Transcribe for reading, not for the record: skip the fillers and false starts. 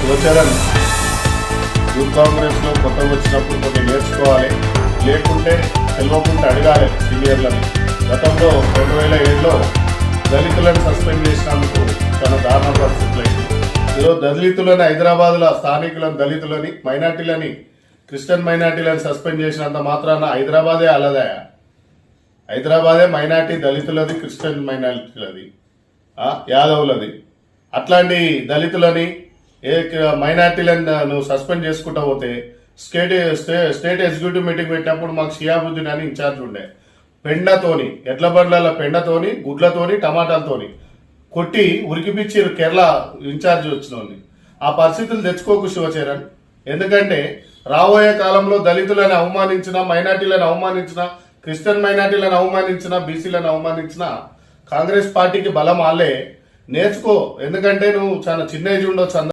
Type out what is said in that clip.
Shivacharan youth Congress లో కొత్తగా వచ్చినప్పుడు కొన్ని నేర్చుకోవాలి, లేకుంటే తెలియకుండా అడగాలి సీనియర్లని. గతంలో 2007లో దళితులను సస్పెండ్ చేసినందుకు చాలా దారుణ పరిస్థితులు అయింది. ఈరోజు దళితులని, హైదరాబాద్లో స్థానికులను, దళితులని, మైనార్టీలని, క్రిస్టియన్ మైనార్టీలను సస్పెండ్ చేసినంత మాత్రాన హైదరాబాదే అలదాయా? హైదరాబాదే మైనార్టీ, దళితులది, క్రిస్టియన్ మైనార్టీలది, యాదవులది. అట్లాంటి దళితులని, మైనార్టీలను నువ్వు సస్పెండ్ చేసుకుంటా పోతే స్టేట్ ఎగ్జిక్యూటివ్ మీటింగ్ పెట్టినప్పుడు మాకు షియాబుద్దీన్ అని ఇన్ఛార్జ్ ఉండే, పెండతోని, ఎడ్ల బండ్ల పెండతోని, గుడ్లతోని, టమాటాలతోని కొట్టి ఉరికిపిచ్చిరు కేరళ ఇన్ఛార్జ్ వచ్చిన. ఆ పరిస్థితులు తెచ్చుకోకు శివచరణ్. ఎందుకంటే రాబోయే కాలంలో దళితులను అవమానించిన, మైనార్టీలను అవమానించిన, క్రిస్టియన్ మైనార్టీలను అవమానించిన, బీసీలను అవమానించిన కాంగ్రెస్ పార్టీకి బలం ఆలే. నేర్చుకో. ఎందుకంటే నువ్వు చాలా చిన్న ఏజ్ ఉండొచ్చు.